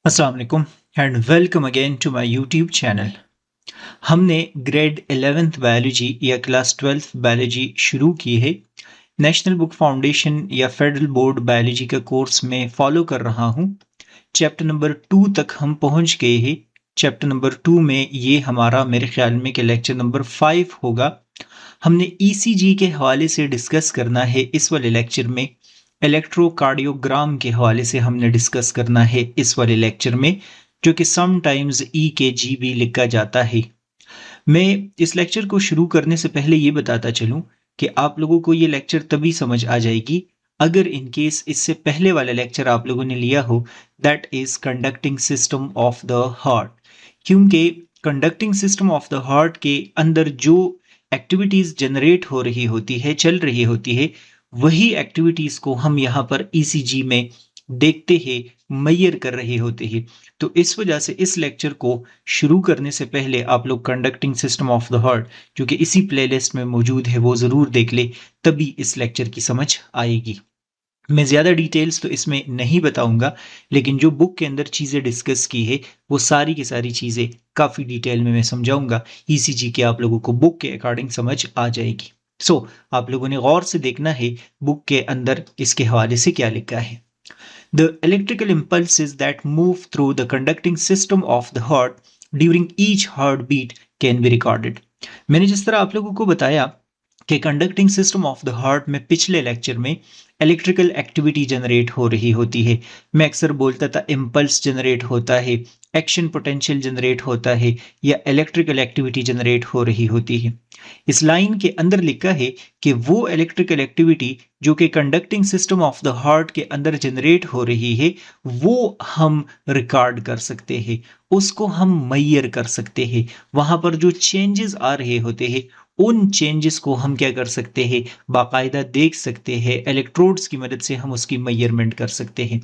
अस्सलाम वालेकुम and welcome again to my YouTube channel. हमने ग्रेड 11th बायोलॉजी या क्लास 12th बायोलॉजी शुरू की है। नेशनल बुक फाउंडेशन या फेडरल बोर्ड बायोलॉजी का कोर्स में फॉलो कर रहा हूँ। चैप्टर नंबर 2 तक हम पहुँच गए हैं। चैप्टर नंबर 2 में ये हमारा मेरे ख्याल में कि लेक्चर नंबर 5 होगा। हमने ईसीजी के हवाले से डिस्कस करना है इस वाले लेक्चर में। इलेक्ट्रोकार्डियोग्राम के हवाले से हमने डिस्कस करना है इस वाले लेक्चर में, जो कि समटाइम्स ईकेजी भी लिखा जाता है। मैं इस लेक्चर को शुरू करने से पहले ये बताता चलूं कि आप लोगों को ये लेक्चर तभी समझ आ जाएगी अगर इन केस इससे पहले वाला लेक्चर आप लोगों ने लिया हो, that is conducting system of the heart. क्योंकि conducting system of the heart के अंदर जो एक्टिविटीज जनरेट हो रही होती है, चल रही होती है, वही एक्टिविटीज को हम यहाँ पर ईसीजी में देखते हैं, मैयर कर रहे होते हैं। तो इस वजह से इस लेक्चर को शुरू करने से पहले आप लोग conducting system of the heart, जो कि इसी प्लेलिस्ट में मौजूद है, वो ज़रूर देख ले, तभी इस लेक्चर की समझ आएगी। मैं ज़्यादा डिटेल्स तो इसमें नहीं बताऊंगा, लेकिन जो बुक के अंदर चीज़ें डिस्कस की है वो सारी की सारी चीज़ें काफ़ी डिटेल में मैं समझाऊंगा। ईसीजी के आप लोगों को बुक के अकॉर्डिंग समझ आ जाएगी। आप लोगों ने गौर से देखना है बुक के अंदर इसके हवाले से क्या लिखा है। The electrical impulses that move through the conducting system of the heart during each heartbeat can be recorded. मैंने जिस तरह आप लोगों को बताया कि conducting system of the heart में पिछले लेक्चर में इलेक्ट्रिकल एक्टिविटी जनरेट हो रही होती है। मैं अक्सर बोलता था इम्पल्स जनरेट होता है, एक्शन पोटेंशियल जनरेट होता है, या इलेक्ट्रिकल एक्टिविटी जनरेट हो रही होती है। इस लाइन के अंदर लिखा है कि वो इलेक्ट्रिकल एक्टिविटी जो कि conducting system of the heart के अंदर जनरेट हो रही है, वो हम रिकॉर्ड कर सकते हैं, उसको हम मैयर कर सकते हैं। वहां पर जो चेंजेस आ रहे होते हैं, उन चेंजेस को हम क्या कर सकते हैं, बाकायदा देख सकते हैं। इलेक्ट्रोड्स की मदद से हम उसकी मेजरमेंट कर सकते हैं।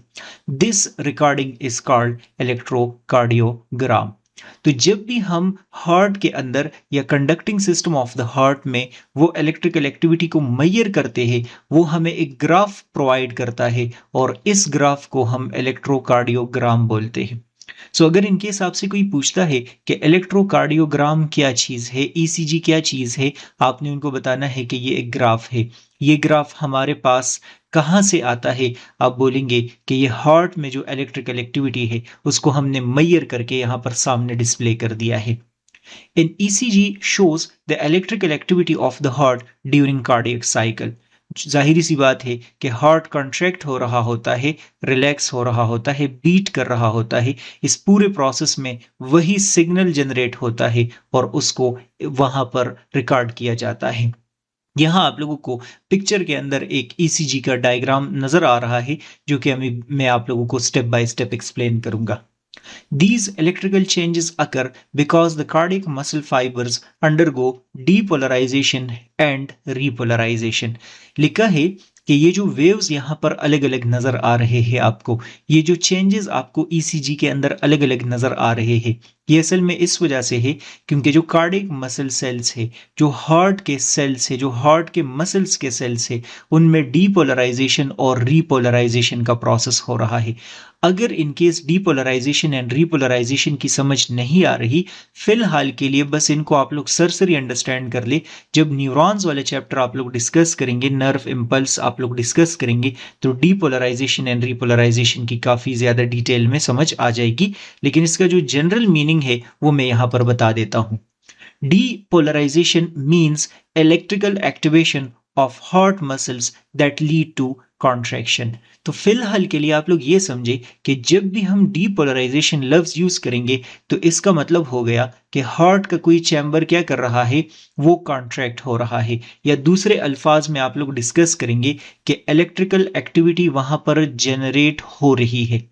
This recording is called electrocardiogram. तो जब भी हम हार्ट के अंदर या conducting system of the heart में वो इलेक्ट्रिकल एक्टिविटी को मैयर करते हैं, वो हमें एक ग्राफ प्रोवाइड करता है, और इस ग्राफ को हम इलेक्ट्रोकार्डियोग्राम बोलते हैं। अगर इनके हिसाब से कोई पूछता है कि इलेक्ट्रोकार्डियोग्राम क्या चीज़ है, ईसीजी क्या चीज़ है, आपने उनको बताना है कि ये एक ग्राफ है। ये ग्राफ हमारे पास कहाँ से आता है? आप बोलेंगे कि ये हार्ट में जो इलेक्ट्रिकल एक्टिविटी है उसको हमने मैयर करके यहाँ पर सामने डिस्प्ले कर दिया है। An ECG shows the electrical activity of the heart during cardiac cycle. जाहिर सी बात है कि हार्ट कॉन्ट्रैक्ट हो रहा होता है, रिलैक्स हो रहा होता है, बीट कर रहा होता है। इस पूरे प्रोसेस में वही सिग्नल जनरेट होता है और उसको वहां पर रिकॉर्ड किया जाता है। यहाँ आप लोगों को पिक्चर के अंदर एक ईसीजी का डायग्राम नजर आ रहा है, जो कि मैं आप लोगों को स्टेप बाय स्टेप एक्सप्लेन करूंगा। These electrical changes occur because the cardiac muscle fibers undergo depolarization and repolarization। लिखा है कि ये जो वेव्स यहाँ पर अलग अलग नजर आ रहे हैं आपको, ये जो चेंजेस आपको ईसीजी के अंदर अलग अलग नजर आ रहे हैं, ये असल में इस वजह से है क्योंकि जो कार्डियक मसल सेल्स है, जो हार्ट के सेल्स है, जो हार्ट के मसल्स के सेल्स है, उनमें डीपोलराइजेशन और रीपोलराइजेशन का प्रोसेस हो रहा है। अगर इनकेस डीपोलराइजेशन एंड रीपोलराइजेशन की समझ नहीं आ रही, फिलहाल के लिए बस इनको आप लोग सरसरी अंडरस्टैंड कर ले। जब न्यूरॉन्स वाले चैप्टर आप लोग डिस्कस करेंगे, नर्व इम्पल्स आप लोग डिस्कस करेंगे, तो डीपोलराइजेशन एंड रीपोलराइजेशन की काफ़ी ज़्यादा डिटेल में समझ आ जाएगी। लेकिन इसका जो जनरल मीनिंग है वो मैं यहाँ पर बता देता हूँ। Depolarization means electrical activation of heart muscles that lead to contraction। तो फिलहाल के लिए आप लोग ये समझे कि जब भी हम डीपोलराइजेशन लफ्ज यूज करेंगे तो इसका मतलब हो गया कि हार्ट का कोई चैम्बर क्या कर रहा है, वो कॉन्ट्रैक्ट हो रहा है, या दूसरे अल्फाज में आप लोग डिस्कस करेंगे कि इलेक्ट्रिकल एक्टिविटी वहां पर जनरेट हो रही है।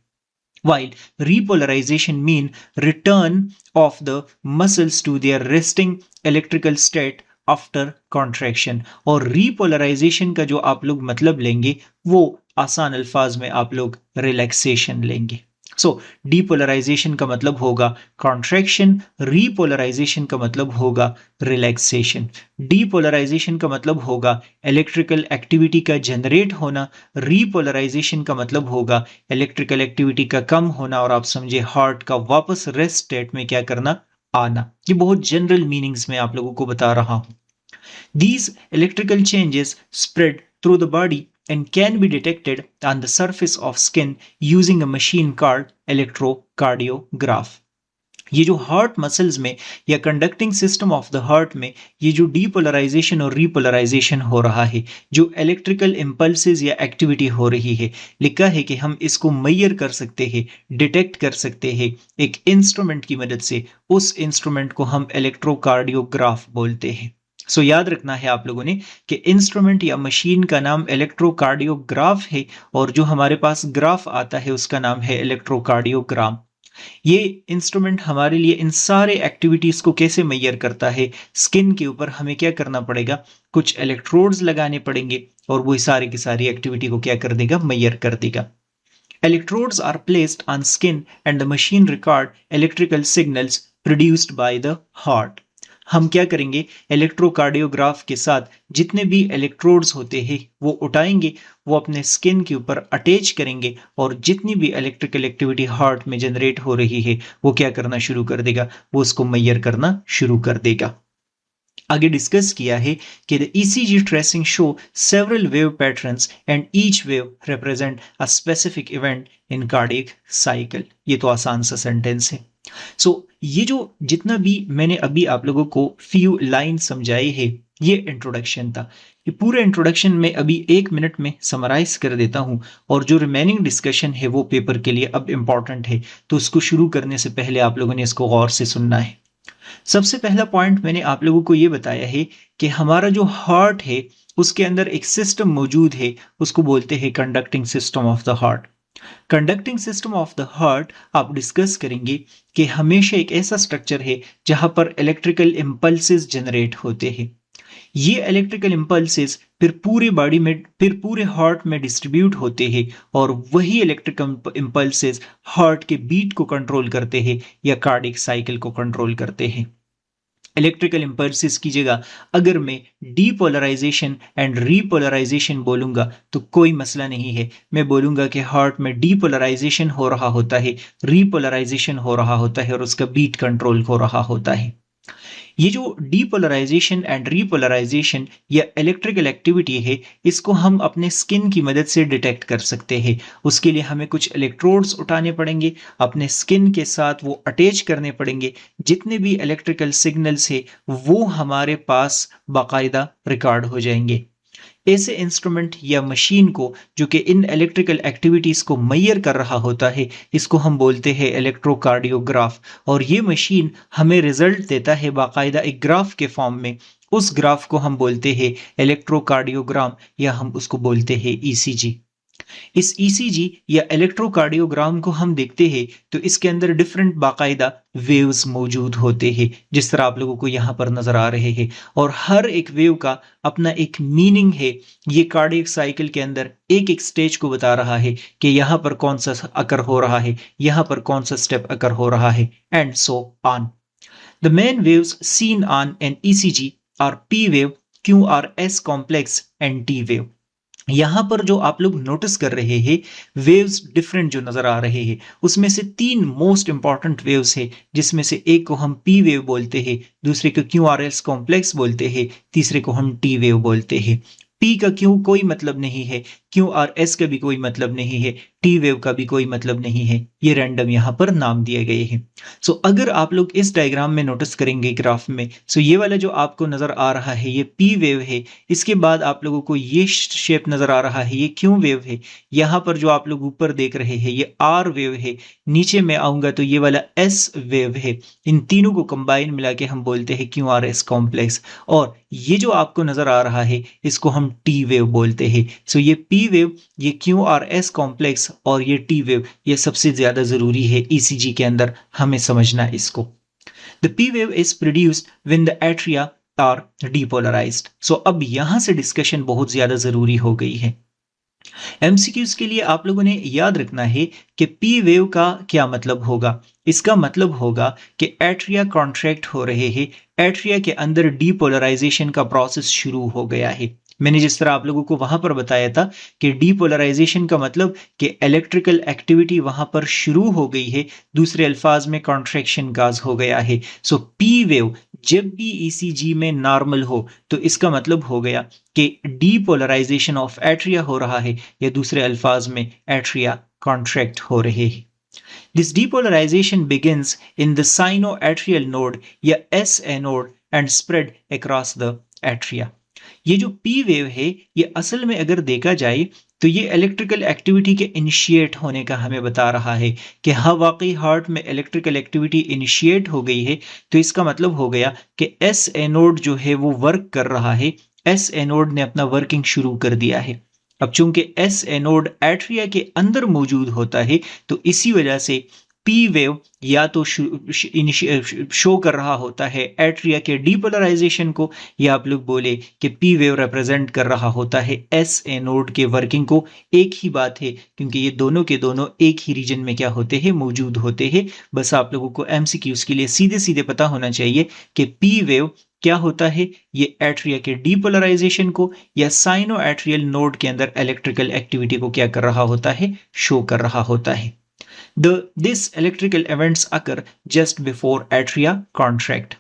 While repolarization mean return of the muscles to their resting electrical state after contraction. और रीपोलराइजेशन का जो आप लोग मतलब लेंगे वो आसान अल्फाज में आप लोग रिलैक्सेशन लेंगे। सो डीपोलराइजेशन का मतलब होगा कॉन्ट्रैक्शन, रीपोलराइजेशन का मतलब होगा रिलैक्सेशन। डीपोलराइजेशन का मतलब होगा इलेक्ट्रिकल एक्टिविटी का जनरेट होना, रीपोलराइजेशन का मतलब होगा इलेक्ट्रिकल एक्टिविटी का कम होना, और आप समझे हार्ट का वापस रेस्ट स्टेट में क्या करना, आना। ये बहुत जनरल मीनिंग्स में आप लोगों को बता रहा हूं। These electrical changes spread through the body and can be detected on the surface of skin using a machine called electrocardiograph. ये जो हार्ट मसल्स में या conducting system of the heart में ये जो डीपोलराइजेशन और रीपोलराइजेशन हो रहा है, जो इलेक्ट्रिकल इम्पल्सेस या एक्टिविटी हो रही है, लिखा है कि हम इसको मैयर कर सकते हैं, डिटेक्ट कर सकते हैं एक इंस्ट्रूमेंट की मदद से। उस इंस्ट्रूमेंट को हम इलेक्ट्रोकार्डियोग्राफ बोलते हैं। सो याद रखना है आप लोगों ने कि इंस्ट्रूमेंट या मशीन का नाम इलेक्ट्रोकार्डियोग्राफ है, और जो हमारे पास ग्राफ आता है उसका नाम है इलेक्ट्रोकार्डियोग्राम। ये इंस्ट्रूमेंट हमारे लिए इन सारे एक्टिविटीज को कैसे मैयर करता है, स्किन के ऊपर हमें क्या करना पड़ेगा, कुछ इलेक्ट्रोड्स लगाने पड़ेंगे, और वो सारी की सारी एक्टिविटी को क्या कर देगा, मैयर कर देगा। Electrodes are placed on skin and the machine record electrical signals produced by the heart. हम क्या करेंगे, इलेक्ट्रोकार्डियोग्राफ के साथ जितने भी इलेक्ट्रोड्स होते हैं वो उठाएंगे, वो अपने स्किन के ऊपर अटैच करेंगे, और जितनी भी इलेक्ट्रिकल एक्टिविटी हार्ट में जनरेट हो रही है वो क्या करना शुरू कर देगा, वो उसको मैयर करना शुरू कर देगा। आगे डिस्कस किया है कि the ECG tracing show several wave patterns and each wave represent a specific event in cardiac cycle. ये तो आसान सा सेंटेंस है। सो ये जो जितना भी मैंने अभी आप लोगों को फ्यू लाइन समझाई है, ये इंट्रोडक्शन था। ये पूरे इंट्रोडक्शन में अभी 1 मिनट में समराइज कर देता हूं, और जो रिमेनिंग डिस्कशन है वो पेपर के लिए अब इंपॉर्टेंट है, तो उसको शुरू करने से पहले आप लोगों ने इसको गौर से सुनना है। सबसे पहला पॉइंट मैंने आप लोगों को यह बताया है कि हमारा जो हार्ट है उसके अंदर एक सिस्टम मौजूद है, उसको बोलते हैं conducting system of the heart. Conducting system of the heart आप डिस्कस करेंगे कि हमेशा एक ऐसा स्ट्रक्चर है जहां पर इलेक्ट्रिकल इंपल्सेस जनरेट होते हैं। ये इलेक्ट्रिकल इंपल्सेस फिर पूरी बॉडी में, फिर पूरे हार्ट में डिस्ट्रीब्यूट होते हैं, और वही इलेक्ट्रिकल इंपल्सेस हार्ट के बीट को कंट्रोल करते हैं या कार्डियक साइकिल को कंट्रोल करते हैं। इलेक्ट्रिकल इंपल्सेस की जगह अगर मैं डीपोलराइजेशन एंड रीपोलराइजेशन बोलूंगा तो कोई मसला नहीं है। मैं बोलूंगा कि हार्ट में डीपोलराइजेशन हो रहा होता है, रीपोलराइजेशन हो रहा होता है, और उसका बीट कंट्रोल हो रहा होता है। ये जो डीपोलराइजेशन एंड रीपोलराइजेशन या इलेक्ट्रिकल एक्टिविटी है, इसको हम अपने स्किन की मदद से डिटेक्ट कर सकते हैं। उसके लिए हमें कुछ इलेक्ट्रोड्स उठाने पड़ेंगे, अपने स्किन के साथ वो अटैच करने पड़ेंगे। जितने भी इलेक्ट्रिकल सिग्नल्स है वो हमारे पास बाकायदा रिकॉर्ड हो जाएंगे। ऐसे इंस्ट्रूमेंट या मशीन को जो कि इन इलेक्ट्रिकल एक्टिविटीज को मैयर कर रहा होता है, इसको हम बोलते हैं इलेक्ट्रोकार्डियोग्राफ। और ये मशीन हमें रिजल्ट देता है बाकायदा एक ग्राफ के फॉर्म में। उस ग्राफ को हम बोलते हैं इलेक्ट्रोकार्डियोग्राम, या हम उसको बोलते हैं ईसीजी। इस ईसीजी या इलेक्ट्रोकार्डियोग्राम को हम देखते हैं तो इसके अंदर डिफरेंट बाकायदा वेव्स मौजूद होते हैं, जिस तरह आप लोगों को यहाँ पर नजर आ रहे हैं, और हर एक वेव का अपना एक मीनिंग है। ये कार्डियक साइकिल के अंदर एक एक स्टेज को बता रहा है कि यहाँ पर कौन सा अकर हो रहा है, यहाँ पर कौन सा स्टेप अकर हो रहा है, and so on. The main waves seen on an ECG are P wave, Q R S complex and D wave. यहां पर जो आप लोग नोटिस कर रहे हैं वेव्स डिफरेंट जो नजर आ रहे हैं, उसमें से 3 मोस्ट इंपॉर्टेंट वेव्स है, जिसमें से एक को हम पी वेव बोलते हैं, दूसरे को क्यू आर एस कॉम्प्लेक्स बोलते हैं, तीसरे को हम टी वेव बोलते हैं। पी का क्यू कोई मतलब नहीं है, क्यू आर एस का भी कोई मतलब नहीं है, टी वेव का भी कोई मतलब नहीं है। ये रैंडम यहां पर नाम दिए गए हैं। सो अगर आप लोग इस डायग्राम में नोटिस करेंगे ग्राफ में, सो ये वाला जो आपको नजर आ रहा है ये पी वेव है। इसके बाद आप लोगों को ये शेप नजर आ रहा है, ये क्यू वेव है। यहाँ पर जो आप लोग ऊपर देख रहे हैं ये आर वेव है। नीचे में आऊंगा तो ये वाला एस वेव है। इन तीनों को कंबाइन मिला के हम बोलते हैं क्यू आर एस कॉम्प्लेक्स। और ये जो आपको नजर आ रहा है इसको हम टी वेव बोलते हैं। सो ये पी वेव, ये क्यू आर एस कॉम्प्लेक्स और ये टी वेव, ये सबसे ज्यादा जरूरी है ईसीजी के अंदर हमें समझना इसको। The P wave is produced when the atria are depolarised. So अब यहां से डिस्कशन बहुत ज्यादा जरूरी हो गई है। एमसीक्यूज के लिए आप लोगों ने याद रखना है कि पी वेव का क्या मतलब होगा। इसका मतलब होगा कि एट्रिया कॉन्ट्रैक्ट हो रहे हैं, एट्रिया के अंदर डीपोलराइजेशन का प्रोसेस शुरू हो गया है। मैंने जिस तरह आप लोगों को वहां पर बताया था कि डीपोलराइजेशन का मतलब कि इलेक्ट्रिकल एक्टिविटी वहां पर शुरू हो गई है, दूसरे अल्फाज में कॉन्ट्रैक्शन गाज हो गया है। सो पी वेव जब भी ईसीजी में नॉर्मल हो तो इसका मतलब हो गया कि डीपोलराइजेशन ऑफ एट्रिया हो रहा है, या दूसरे अल्फाज में एट्रिया कॉन्ट्रैक्ट हो रहे हैं। This depolarisation begins in the sinoatrial node or S A node and spread across the atria. ये जो पी वेव है ये असल में अगर देखा जाए तो ये इलेक्ट्रिकल एक्टिविटी के इनिशिएट होने का हमें बता रहा है कि हाँ वाकई हार्ट में इलेक्ट्रिकल एक्टिविटी इनिशिएट हो गई है। तो इसका मतलब हो गया कि एस एनोड जो है वो वर्क कर रहा है, एस एनोड ने अपना वर्किंग शुरू कर दिया है। अब चूंकि एस एनोड एट्रिया के अंदर मौजूद होता है तो इसी वजह से पी वेव या तो शो कर रहा होता है एट्रिया के डीपोलराइजेशन को, या आप लोग बोले कि पी वेव रिप्रेजेंट कर रहा होता है एस एनोड के वर्किंग को। एक ही बात है क्योंकि ये दोनों के दोनों एक ही रीजन में क्या होते हैं, मौजूद होते हैं। बस आप लोगों को एमसीक्यूज के लिए सीधे सीधे पता होना चाहिए कि पी वेव क्या होता है, ये एट्रिया के डीपोलराइजेशन को या साइनो एट्रियल नोड के अंदर इलेक्ट्रिकल एक्टिविटी को क्या कर रहा होता है, शो कर रहा होता है। This electrical events occur just before atria contract.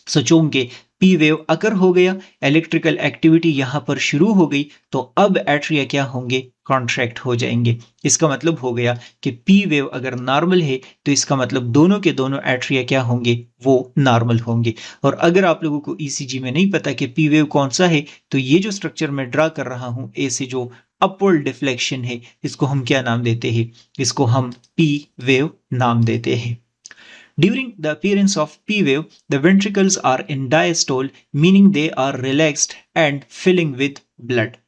So चूंकि पी वेव अकर हो गया, इलेक्ट्रिकल एक्टिविटी यहां पर शुरू हो गई, तो अब एट्रिया क्या होंगे, कॉन्ट्रैक्ट हो जाएंगे। इसका मतलब हो गया कि पी वेव अगर नॉर्मल है तो इसका मतलब दोनों के दोनों एट्रिया क्या होंगे, वो नॉर्मल होंगे। और अगर आप लोगों को ईसीजी में नहीं पता कि पी वेव कौन सा है, तो ये जो स्ट्रक्चर मैं ड्रा कर रहा हूं ए से जो अपवर्ड डिफ्लेक्शन है, इसको हम क्या नाम देते हैं, इसको हम पी वेव नाम देते हैं। During the appearance of P wave, the ventricles are in diastole, meaning they are relaxed and filling with blood.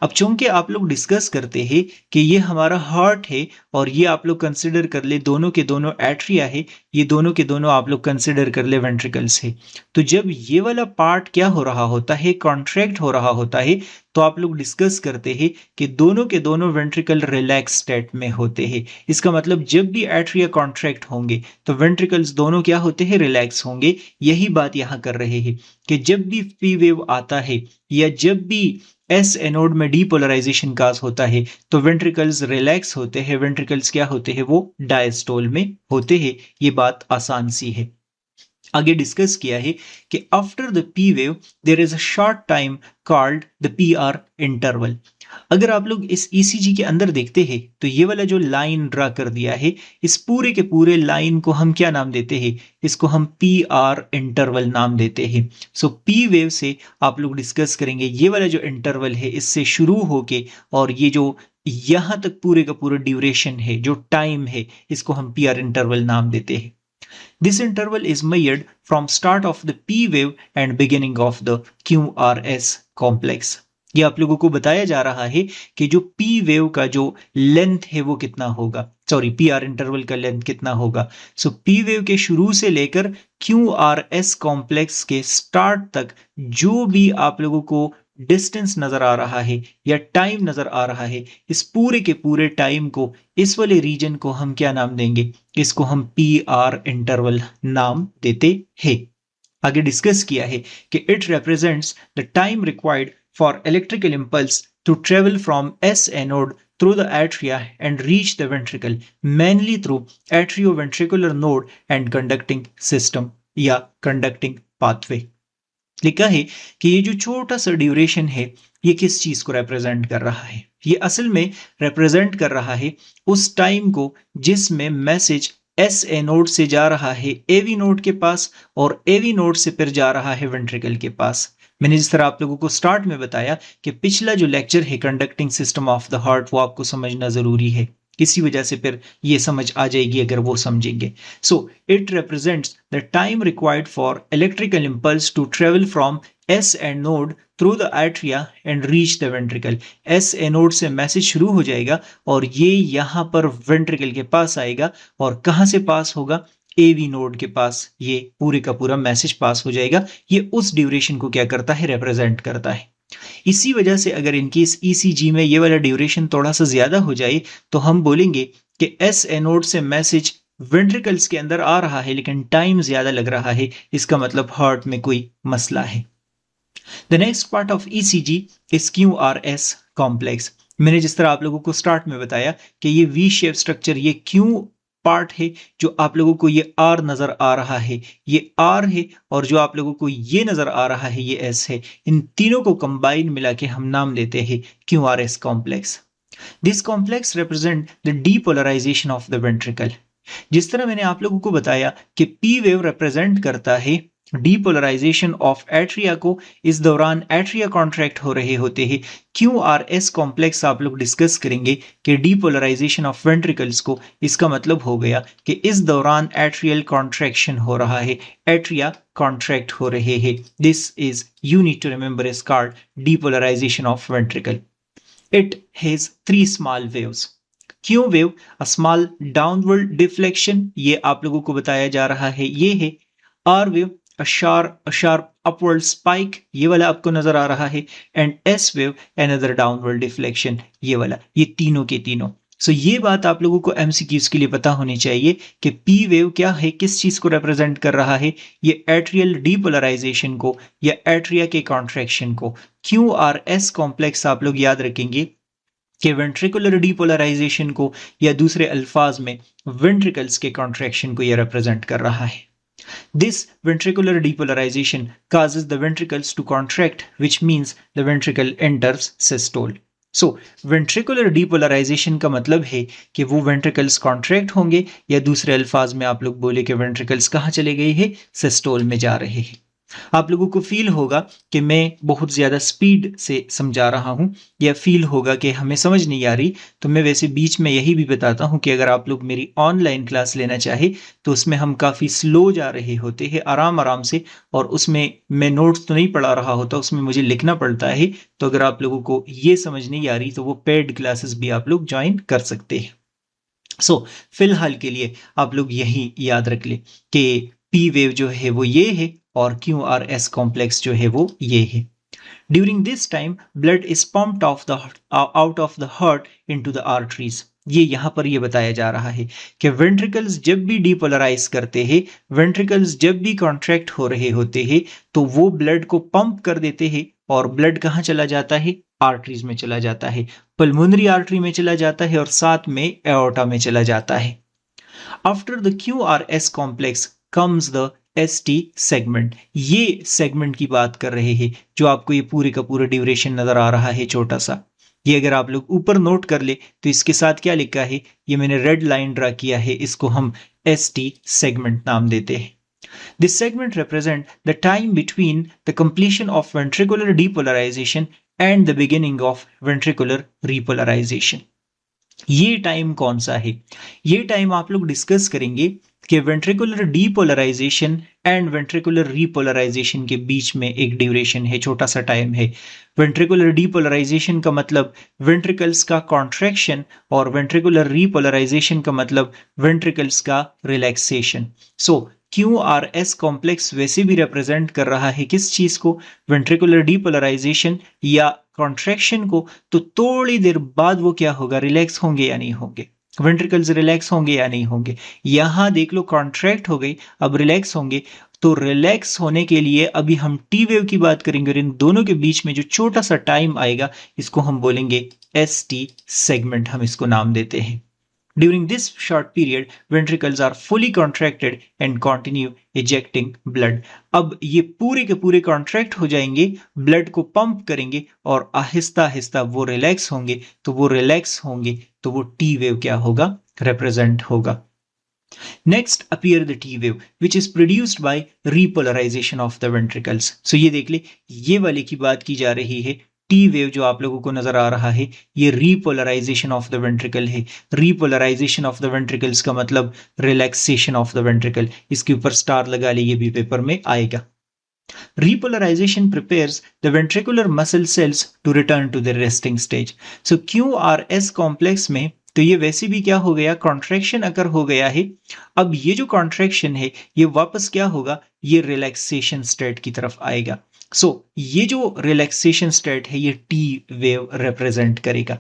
अब चूंकि आप लोग डिस्कस करते हैं कि ये हमारा हार्ट है और ये आप लोग कंसिडर कर ले दोनों के दोनों एट्रिया है, ये दोनों के दोनों आप लोग कंसिडर कर ले वेंट्रिकल्स है। तो जब ये वाला पार्ट क्या हो रहा होता है, कॉन्ट्रैक्ट हो रहा होता है, तो आप लोग डिस्कस करते हैं कि दोनों के दोनों वेंट्रिकल रिलैक्स स्टेट में होते हैं। इसका मतलब जब भी एट्रिया कॉन्ट्रैक्ट होंगे तो वेंट्रिकल्स दोनों क्या होते हैं, रिलैक्स होंगे। यही बात यहां कर रहे हैं कि जब भी पी वेव आता है या जब भी एस एनोड में डीपोलराइजेशन काज होता है तो वेंट्रिकल्स रिलैक्स होते हैं, वेंट्रिकल्स क्या होते हैं, वो डायस्टोल में होते हैं। ये बात आसान सी है। आगे डिस्कस किया है कि after the P wave there is a short time called the P R interval. अगर आप लोग इस ईसीजी के अंदर देखते हैं तो ये वाला जो लाइन ड्रा कर दिया है, इस पूरे के पूरे लाइन को हम क्या नाम देते हैं, इसको हम पी आर इंटरवल नाम देते हैं। सो पी वेव से आप लोग डिस्कस करेंगे ये वाला जो इंटरवल है, इससे शुरू होके और ये जो यहां तक पूरे का पूरा ड्यूरेशन है, जो टाइम है, इसको हम पी आर इंटरवल नाम देते हैं। This interval is measured from start of the P wave and beginning of the QRS complex. ये आप लोगों को बताया जा रहा है कि जो P वेव का जो लेंथ है वो कितना होगा, सॉरी पी आर इंटरवल का लेंथ कितना होगा। सो P वेव के शुरू से लेकर QRS कॉम्प्लेक्स के स्टार्ट तक जो भी आप लोगों को डिस्टेंस नजर आ रहा है या टाइम नजर आ रहा है, इस पूरे के पूरे टाइम को, इस वाले रीजन को हम क्या नाम देंगे, इसको हम पी आर इंटरवल नाम देते हैं। आगे डिस्कस किया है कि it represents the time required for electrical impulse to travel from S A node through the atria and reach the ventricle, mainly through atrioventricular node and conducting system या conducting pathway। लिखा है कि ये जो छोटा सा ड्यूरेशन है ये किस चीज को रिप्रेजेंट कर रहा है, ये असल में रिप्रेजेंट कर रहा है उस टाइम को जिसमें मैसेज एस ए नोड से जा रहा है एवी नोड के पास और एवी नोड से फिर जा रहा है वेंट्रिकल के पास। मैंने जिस तरह आप लोगों को स्टार्ट में बताया कि पिछला जो लेक्चर है conducting system of the heart, वो आपको समझना जरूरी है, इसी वजह से फिर ये समझ आ जाएगी अगर वो समझेंगे। So it represents the time required for electrical impulse to travel from S A node through the atria and reach the ventricle. S A node से मैसेज शुरू हो जाएगा और ये यहां पर वेंट्रिकल के पास आएगा, और कहां से पास होगा, एवी नोड के पास ये पूरे का पूरा मैसेज पास हो जाएगा। ये उस ड्यूरेशन को क्या करता है, रिप्रेजेंट करता है। इसी वजह से अगर इनकेस ईसीजी में ये वाला ड्यूरेशन थोड़ा सा ज्यादा हो जाए तो हम बोलेंगे कि एस एनोड से मैसेज वेंट्रिकल्स के अंदर आ रहा है लेकिन टाइम ज्यादा लग रहा है, इसका मतलब हार्ट में कोई मसला है। The next part of ECG is QRS complex. मैंने जिस तरह आप लोगों को स्टार्ट में बताया कि ये वी शेप स्ट्रक्चर, ये क्यू पार्ट है, जो आप लोगों को ये आर नजर आ रहा है ये आर है, और जो आप लोगों को ये नजर आ रहा है ये एस है। इन तीनों को कंबाइन मिला के हम नाम देते हैं QRS complex. This complex represent the depolarization of the ventricle. जिस तरह मैंने आप लोगों को बताया कि पी वेव रिप्रेजेंट करता है डीपोलराइजेशन ऑफ एट्रिया को, इस दौरान एट्रिया कॉन्ट्रैक्ट हो रहे होते हैं। QRS कॉम्प्लेक्स आप लोग डिस्कस करेंगे कि डीपोलराइजेशन ऑफ वेंट्रिकल्स को, इसका मतलब हो गया कि इस दौरान एट्रियल कॉन्ट्रैक्शन हो रहा है, एट्रिया कॉन्ट्रैक्ट हो रहे हैं। This is you need to remember is called depolarization of ventricle. It has 3 small waves. Q wave a small downward deflection, ये आप लोगों को बताया जा रहा है, ये है। R wave a sharp upward spike, ये वाला आपको नजर आ रहा है। And S wave another downward deflection, ये वाला, ये तीनों के तीनों। सो ये बात आप लोगों को एमसीक्यूज के लिए पता होनी चाहिए कि P वेव क्या है, किस चीज को रिप्रेजेंट कर रहा है, ये एट्रियल डीपोलराइजेशन को या एट्रिया के कॉन्ट्रैक्शन को। QRS कॉम्प्लेक्स आप लोग याद रखेंगे कि वेंट्रिकुलर डीपोलराइजेशन को, या दूसरे अल्फाज में वेंट्रिकल्स के कॉन्ट्रैक्शन को ये रिप्रेजेंट कर रहा है। This ventricular depolarization causes the ventricles to contract, which means the ventricle enters systole. So, ventricular depolarization का मतलब है कि वो ventricles contract होंगे, या दूसरे अल्फाज में आप लोग बोले कि ventricles कहाँ चले गए हैं, सिस्टोल में जा रहे हैं। आप लोगों को फील होगा कि मैं बहुत ज्यादा स्पीड से समझा रहा हूं, या फील होगा कि हमें समझ नहीं आ रही, तो मैं वैसे बीच में यही भी बताता हूं कि अगर आप लोग मेरी ऑनलाइन क्लास लेना चाहे तो उसमें हम काफी स्लो जा रहे होते हैं, आराम आराम से, और उसमें मैं नोट्स तो नहीं पढ़ा रहा होता, उसमें मुझे लिखना पड़ता है। तो अगर आप लोगों को ये समझ नहीं आ रही तो वो पेड क्लासेस भी आप लोग ज्वाइन कर सकते हैं। सो फिलहाल के लिए आप लोग यही याद रख ले कि पी वेव जो है वो ये है, और QRS कॉम्प्लेक्स जो है वो ये है। During this time blood is pumped out of the heart into the arteries. ये यहां पर ये बताया जा रहा है कि वेंट्रिकल्स जब भी डीपोलराइज करते हैं, वेंट्रिकल्स जब भी कॉन्ट्रैक्ट हो रहे होते हैं, तो वो ब्लड को पंप कर देते हैं, और ब्लड कहाँ चला जाता है, आर्टरीज में चला जाता है, पल्मोनरी आर्टरी में चला जाता है, और साथ में एओर्टा में चला जाता है। After the QRS complex comes the ST segment. ये सेगमेंट की बात कर रहे हैं, जो आपको ये पूरे का पूरा ड्यूरेशन नजर आ रहा है छोटा सा। ये अगर आप लोग ऊपर नोट कर ले तो इसके साथ क्या लिखा है, ये मैंने रेड लाइन ड्रा किया है, इसको हम ST सेगमेंट नाम देते हैं। This segment represent the time between the completion of ventricular depolarization and the beginning of ventricular repolarization. ये टाइम कौन सा है, ये टाइम आप लोग डिस्कस करेंगे कि ventricular depolarization and ventricular repolarization के बीच में एक ड्यूरेशन है, छोटा सा टाइम है। वेंट्रिकुलर डीपोलराइजेशन का मतलब वेंट्रिकल्स का कॉन्ट्रैक्शन, और वेंट्रिकुलर रीपोलराइजेशन का मतलब वेंट्रिकल्स का रिलैक्सेशन। सो QRS कॉम्प्लेक्स वैसे भी रिप्रेजेंट कर रहा है किस चीज को, वेंट्रिकुलर डीपोलराइजेशन या कॉन्ट्रैक्शन को। तो थोड़ी देर बाद वो क्या होगा, रिलैक्स होंगे या नहीं होंगे, वेंट्रिकल्स रिलैक्स होंगे या नहीं होंगे। यहां देख लो कॉन्ट्रैक्ट हो गई, अब रिलैक्स होंगे। तो रिलैक्स होने के लिए अभी हम टी वेव की बात करेंगे, और इन दोनों के बीच में जो छोटा सा टाइम आएगा इसको हम बोलेंगे ST सेगमेंट, हम इसको नाम देते हैं। During this short period, ventricles are fully contracted and continue ejecting blood. अब ये पूरे के पूरे कॉन्ट्रैक्ट हो जाएंगे, ब्लड को पंप करेंगे, और आहिस्ता आहिस्ता वो रिलैक्स होंगे। तो वो रिलैक्स होंगे तो वो टी वेव क्या होगा, रिप्रेजेंट होगा। Next appear the T wave which is produced by repolarisation of the ventricles. So ये देख ले, ये वाले की बात की जा रही है। टी वेव जो आप लोगों को नजर आ रहा है, ये रीपोलराइजेशन ऑफ द वेंट्रिकल है। रीपोलराइजेशन ऑफ द वेंट्रिकल्स का मतलब रिलैक्सेशन ऑफ द वेंट्रिकल। इसके ऊपर स्टार लगा ले, ये भी पेपर में आएगा। Repolarization prepares the ventricular muscle cells to return to their resting stage. So QRS complex में तो ये वैसे भी क्या हो गया, कॉन्ट्रैक्शन अगर हो गया है। अब ये जो कॉन्ट्रैक्शन है ये वापस क्या होगा, ये रिलैक्सेशन स्टेट की तरफ आएगा। सो ये जो रिलैक्सेशन स्टेट है ये टी वेव रिप्रेजेंट करेगा.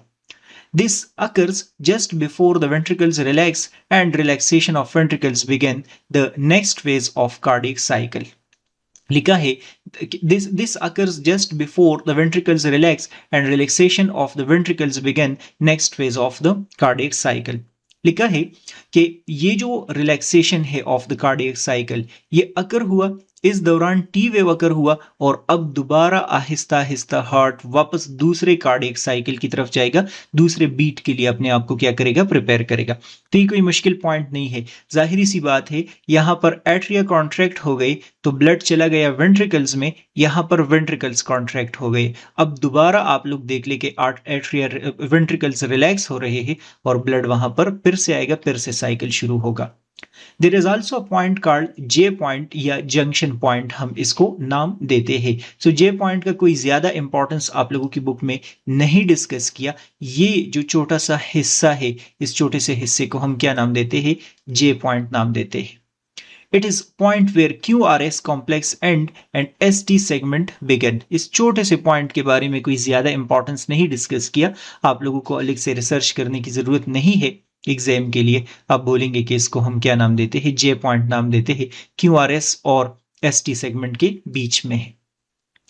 This occurs just before the ventricles relax and relaxation of ventricles begin the next phase of cardiac cycle. लिखा है this occurs just before the ventricles relax and relaxation of the ventricles begin next phase of the cardiac cycle. लिखा है कि ये जो relaxation है of the cardiac cycle ये अकर हुआ, इस दौरान टी वेव अकर हुआ और अब दोबारा आहिस्ता आहिस्ता हार्ट वापस दूसरे कार्डियक साइकिल की तरफ जाएगा, दूसरे बीट के लिए अपने आप को क्या करेगा, प्रिपेयर करेगा. तो ये कोई मुश्किल पॉइंट नहीं है, जाहिर सी बात है. यहाँ पर एट्रिया कॉन्ट्रैक्ट हो गए तो ब्लड चला गया वेंट्रिकल्स में, यहाँ पर वेंट्रिकल्स कॉन्ट्रैक्ट हो गए. अब दोबारा आप लोग देख ले कि एट्रिया वेंट्रिकल्स रिलैक्स हो रहे हैं और ब्लड वहां पर फिर से आएगा, फिर से साइकिल शुरू होगा. There is also a point called J point या जंक्शन पॉइंट, हम इसको नाम देते हैं. सो जे पॉइंट का कोई ज्यादा इंपॉर्टेंस आप लोगों की बुक में नहीं डिस्कस किया. ये जो छोटा सा हिस्सा है, इस छोटे से हिस्से को हम क्या नाम देते हैं, जे पॉइंट नाम देते हैं. It is point where QRS complex end and ST segment begin. इस छोटे से पॉइंट के बारे में कोई ज्यादा इंपॉर्टेंस नहीं डिस्कस किया, आप लोगों को अलग से रिसर्च करने की जरूरत नहीं है. एग्जाम के लिए आप बोलेंगे कि इसको हम क्या नाम देते हैं, जे पॉइंट नाम देते हैं, QRS और ST सेगमेंट के बीच में है.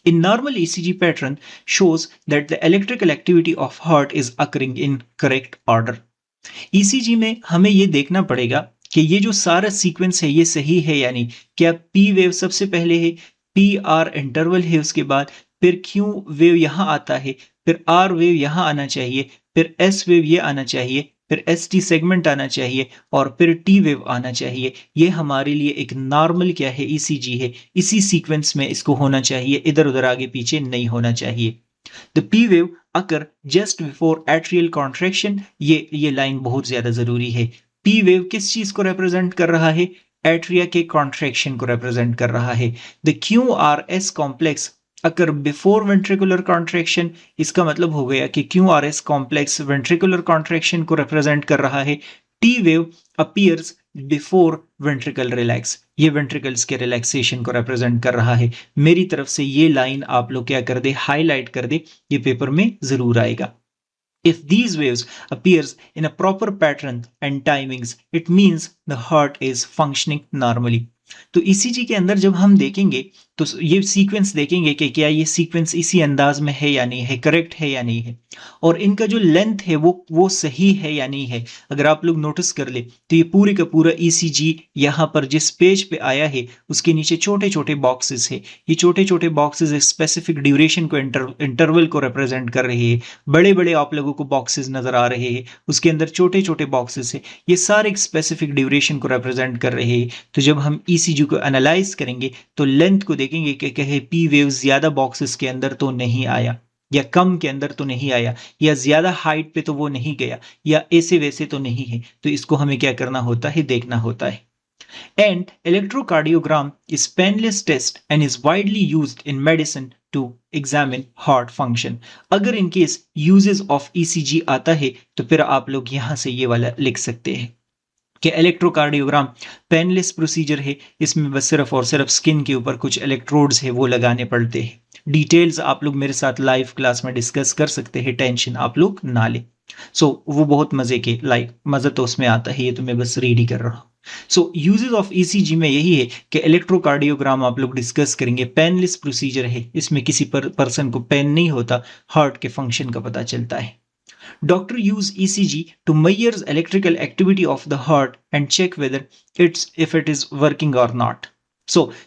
In normal ECG pattern shows that the electrical activity of heart is occurring in correct order. ECG में हमें ये देखना पड़ेगा कि ये जो सारा सीक्वेंस है ये सही है यानी क्या पी वेव सबसे पहले है, पी आर इंटरवल है उसके बाद, फिर क्यू वेव यहां आता है, फिर आर वेव यहां आना चाहिए, फिर एस वेव ये आना चाहिए, फिर एस टी सेगमेंट आना चाहिए और फिर टी वेव आना चाहिए. ये हमारे लिए एक नॉर्मल क्या है, ईसीजी है. इसी सीक्वेंस में इसको होना चाहिए, इधर उधर आगे पीछे नहीं होना चाहिए. The P wave occur just before atrial contraction, ये लाइन बहुत ज्यादा जरूरी है. पी वेव किस चीज को रिप्रेजेंट कर रहा है, एट्रिया के कॉन्ट्रैक्शन को रिप्रेजेंट कर रहा है. The Q R S complex occur before ventricular contraction, इसका मतलब हो गया कि Q R S complex ventricular contraction को रिप्रेजेंट कर रहा है. T wave appears before ventricle relax, ये वेंट्रिकल्स के रिलैक्सेशन को रिप्रेजेंट कर रहा है. मेरी तरफ से ये लाइन आप लोग क्या कर दे, हाईलाइट कर दे, ये पेपर में जरूर आएगा. If these waves appears in a proper pattern and timings, it means the heart is functioning normally. तो ईसीजी के अंदर जब हम देखेंगे तो ये सीक्वेंस देखेंगे कि क्या ये सीक्वेंस इसी अंदाज में है या नहीं है, करेक्ट है या नहीं है, और इनका जो लेंथ है वो सही है या नहीं है. अगर आप लोग नोटिस कर ले तो ये पूरे का पूरा ईसीजी यहाँ पर जिस पेज पे आया है उसके नीचे छोटे छोटे बॉक्सेस है. ये छोटे छोटे बॉक्सेस एक स्पेसिफिक ड्यूरेशन को इंटरवल को रिप्रेजेंट कर रहे हैं. बड़े बड़े आप लोगों को बॉक्सेस नजर आ रहे हैं, उसके अंदर छोटे छोटे बॉक्सेस है, ये सारे एक स्पेसिफिक ड्यूरेशन को रिप्रेजेंट कर रहे हैं. तो जब हम ईसीजी को एनालाइज करेंगे तो लेंथ को देखेंगे कि कहे पी वेव ज्यादा बॉक्सेस के अंदर तो नहीं आया, या कम के अंदर तो नहीं आया, या ज्यादा हाइट पे तो वो नहीं गया, या ऐसे वैसे तो नहीं है. तो इसको हमें क्या करना होता है, देखना होता है. And electrocardiogram is painless test and is widely used in medicine to examine heart function. अगर in case uses of ECG आता है तो फिर आप लोग यहां से ये वाला लिख सकते हैं कि इलेक्ट्रोकार्डियोग्राम पेनलेस प्रोसीजर है. इसमें बस सिर्फ और सिर्फ स्किन के ऊपर कुछ इलेक्ट्रोड्स है वो लगाने पड़ते हैं. डिटेल्स आप लोग मेरे साथ लाइव क्लास में डिस्कस कर सकते हैं, टेंशन आप लोग ना ले. वो बहुत मजे के, मजा तो उसमें आता है, ये तो मैं बस रीड ही कर रहा हूँ. यूजेस ऑफ ईसीजी में यही है कि इलेक्ट्रोकार्डियोग्राम आप लोग डिस्कस करेंगे, पेनलेस प्रोसीजर है, इसमें किसी पर्सन को पेन नहीं होता, हार्ट के फंक्शन का पता चलता है. Doctor use ECG to measure electrical activity of the heart and check whether if it is working or not.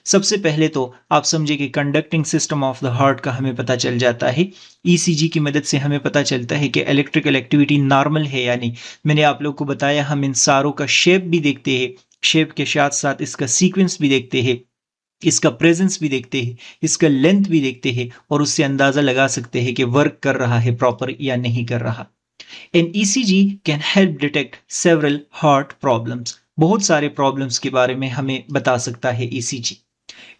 सबसे पहले तो आप समझे कि conducting system of the heart का हमें पता चल जाता है. ECG की मदद से हमें पता चलता है कि इलेक्ट्रिकल एक्टिविटी नॉर्मल है या नहीं. मैंने आप लोग को बताया हम इन सारों का शेप भी देखते हैं, शेप के साथ साथ इसका सीक्वेंस भी देखते हैं, इसका प्रेजेंस भी देखते हैं, इसका लेंथ भी देखते हैं, और उससे अंदाजा लगा सकते हैं कि वर्क कर रहा है प्रॉपर या नहीं कर रहा. An ECG can help detect several heart problems. बहुत सारे प्रॉब्लम्स के बारे में हमें बता सकता है ECG.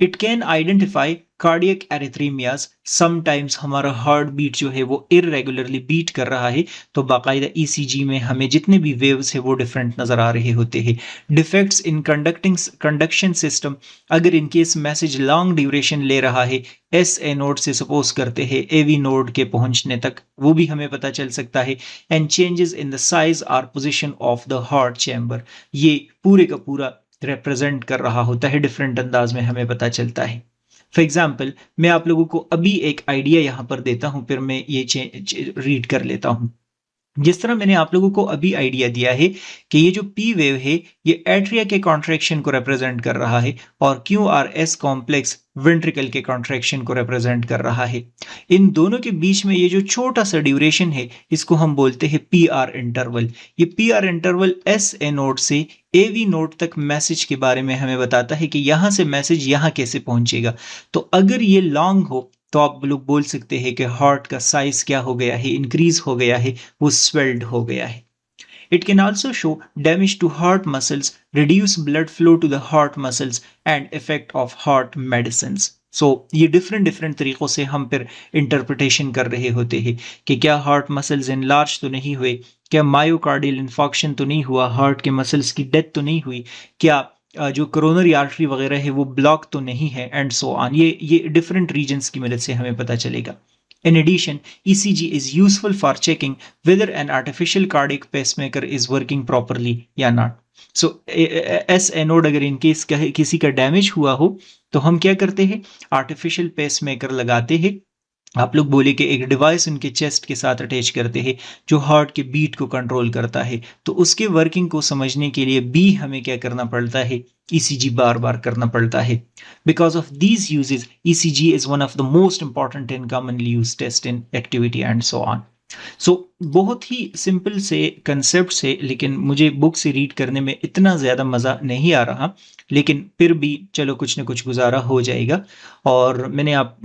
It can identify cardiac arrhythmias, sometimes हमारा हार्ट बीट जो है वो इरेगुलरली बीट कर रहा है, तो बाकायदा ईसीजी में हमें जितने भी वेव्स है वो डिफरेंट नज़र आ रहे होते हैं। डिफेक्ट्स इन कंडक्शन सिस्टम, अगर इनकेस मैसेज लॉन्ग ड्यूरेशन ले रहा है एस ए नोड से सपोज करते हैं ए वी नोड के पहुंचने तक, वो भी हमें पता चल सकता है। And changes in the size or position of the heart chamber, ये पूरे का पूरा रिप्रेजेंट कर रहा होता है, डिफरेंट अंदाज में हमें पता चलता है। फॉर एग्जाम्पल, मैं आप लोगों को अभी एक आइडिया यहाँ पर देता हूँ, फिर मैं ये रीड कर लेता हूँ। जिस तरह मैंने आप लोगों को अभी आइडिया दिया है कि ये जो पी वेव है ये एट्रिया के कॉन्ट्रैक्शन को रिप्रेजेंट कर रहा है और Q R S complex ventricle के कॉन्ट्रैक्शन को रिप्रेजेंट कर रहा है। इन दोनों के बीच में ये जो छोटा सा ड्यूरेशन है इसको हम बोलते हैं पी आर इंटरवल। ये P R interval S A node से ए वी नोड तक मैसेज के बारे में हमें बताता है कि यहां से मैसेज यहां कैसे पहुंचेगा। तो अगर ये लॉन्ग हो तो आप लोग बोल सकते हैं कि हार्ट का साइज क्या हो गया है, इंक्रीज हो गया है, वो स्वेल्ड हो गया है। It can also show damage to heart muscles, reduce blood flow to the heart muscles and effect of heart medicines. So ये डिफरेंट तरीकों से हम फिर इंटरप्रिटेशन कर रहे होते हैं कि क्या हार्ट मसल्स इनलार्ज तो नहीं हुए, क्या मायोकार्डियल इन्फॉक्शन तो नहीं हुआ, हार्ट के मसल्स की डेथ तो नहीं हुई, क्या जो कोरोनरी आर्टरी वगैरह है वो ब्लॉक तो नहीं है, एंड सो ऑन। ये डिफरेंट रीजन्स की मदद से हमें पता चलेगा। In addition, ECG is useful for checking whether an artificial cardiac pacemaker is working properly या not. So, एस एनोड अगर इनकेस किसी का डैमेज हुआ हो तो हम क्या करते हैं, आर्टिफिशियल पेसमेकर लगाते हैं। आप लोग बोले कि एक डिवाइस उनके चेस्ट के साथ अटैच करते हैं जो हार्ट के बीट को कंट्रोल करता है, तो उसके वर्किंग को समझने के लिए भी हमें क्या करना पड़ता है, ईसीजी बार बार करना पड़ता है। Because of these uses ECG is one of the most important and commonly use test in activity and so on. So बहुत ही सिंपल से कंसेप्ट से, लेकिन मुझे बुक से रीड करने में इतना ज़्यादा मज़ा नहीं आ रहा, लेकिन फिर भी चलो कुछ न कुछ गुजारा हो जाएगा। और मैंने आप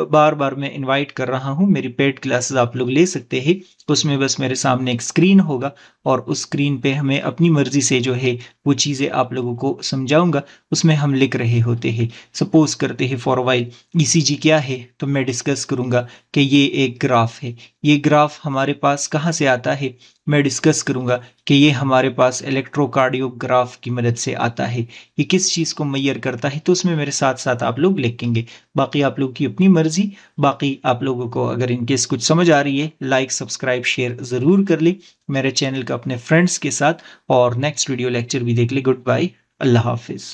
बार बार मैं इनवाइट कर रहा हूँ, मेरी पेड क्लासेस आप लोग ले सकते हैं। उसमें बस मेरे सामने एक स्क्रीन होगा और उस स्क्रीन पे हमें अपनी मर्जी से जो है वो चीज़ें आप लोगों को समझाऊंगा, उसमें हम लिख रहे होते हैं। सपोज करते हैं फॉर वाइल ईसीजी क्या है, तो मैं डिस्कस करूंगा कि ये एक ग्राफ है, ये ग्राफ हमारे पास कहाँ से आता है, मैं डिस्कस करूंगा कि ये हमारे पास इलेक्ट्रोकार्डियोग्राफ की मदद से आता है। ये किस चीज़ को मैयर करता है, तो उसमें मेरे साथ साथ आप लोग लिखेंगे। बाकी आप लोग की अपनी मर्जी। बाकी आप लोगों को अगर इनकेस कुछ समझ आ रही है, लाइक सब्सक्राइब शेयर ज़रूर कर ले मेरे चैनल का अपने फ्रेंड्स के साथ, और नेक्स्ट वीडियो लेक्चर भी देख ले। गुड बाय, अल्लाह हाफिज़।